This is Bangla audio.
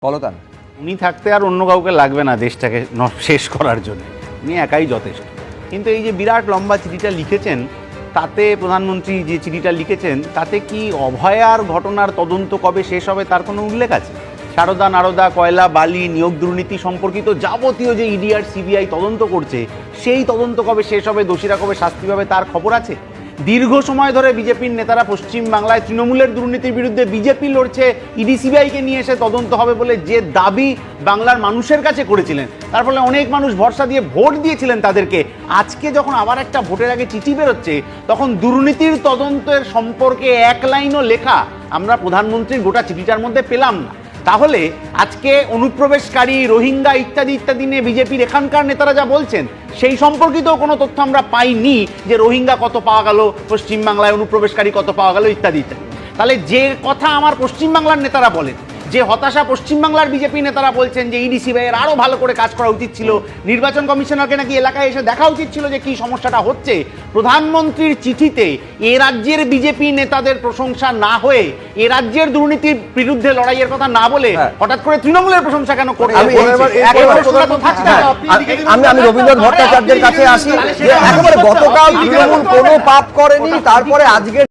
কলকান উনি থাকতে আর অন্য কাউকে লাগবে না দেশটাকে শেষ করার জন্য, উনি একাই যথেষ্ট। কিন্তু এই যে বিরাট লম্বা চিঠিটা লিখেছেন, তাতে প্রধানমন্ত্রী যে চিঠিটা লিখেছেন তাতে কি অভয়ার ঘটনার তদন্ত কবে শেষ হবে তার কোনো উল্লেখ আছে? সারদা নারদা কয়লা বালি নিয়োগ দুর্নীতি সম্পর্কিত যাবতীয় যে ইডি আর সিবিআই তদন্ত করছে, সেই তদন্ত কবে শেষ হবে, দোষীরা কবে শাস্তি পাবে তার খবর আছে? দীর্ঘ সময় ধরে বিজেপির নেতারা পশ্চিম বাংলায় তৃণমূলের দুর্নীতির বিরুদ্ধে বিজেপি লড়ছে, ইডি সিবিআইকে নিয়ে এসে তদন্ত হবে বলে যে দাবি বাংলার মানুষের কাছে করেছিলেন, তার ফলে অনেক মানুষ ভরসা দিয়ে ভোট দিয়েছিলেন তাদেরকে। আজকে যখন আবার একটা ভোটের আগে চিঠি বেরোচ্ছে, তখন দুর্নীতির তদন্তের সম্পর্কে এক লাইনও লেখা আমরা প্রধানমন্ত্রীর গোটা চিঠিটার মধ্যে পেলাম না। তাহলে আজকে অনুপ্রবেশকারী রোহিঙ্গা ইত্যাদি ইত্যাদি নিয়ে বিজেপির এখানকার নেতারা যা বলছেন, সেই সম্পর্কিত কোনো তথ্য আমরা পাইনি যে রোহিঙ্গা কত পাওয়া গেল পশ্চিমবাংলায়, অনুপ্রবেশকারী কত পাওয়া গেল ইত্যাদি ইত্যাদি। তাহলে যে কথা আমার পশ্চিমবাংলার নেতারা বলেন, যে হতাশা পশ্চিমবাংলার বিজেপি নেতারা বলছেন যে ইডি সিবিআইয়ের আরও ভালো করে কাজ করা উচিত ছিল, নির্বাচন কমিশনারকে নাকি এলাকায় এসে দেখা উচিত ছিল যে কী সমস্যাটা হচ্ছে, প্রধানমন্ত্রীর চিঠিতে এ রাজ্যের বিজেপি নেতাদের প্রশংসা না হয়ে, এ রাজ্যের দুর্নীতির বিরুদ্ধে লড়াইয়ের কথা না বলে হঠাৎ করে তৃণমূলের প্রশংসা কেন করে? আমি রবীন্দ্রনাথ ভট্টাচার্যের কাছে আসি। একেবারে গতকাল তৃণমূল কোনো পাপ করেনি, তারপরে আজকে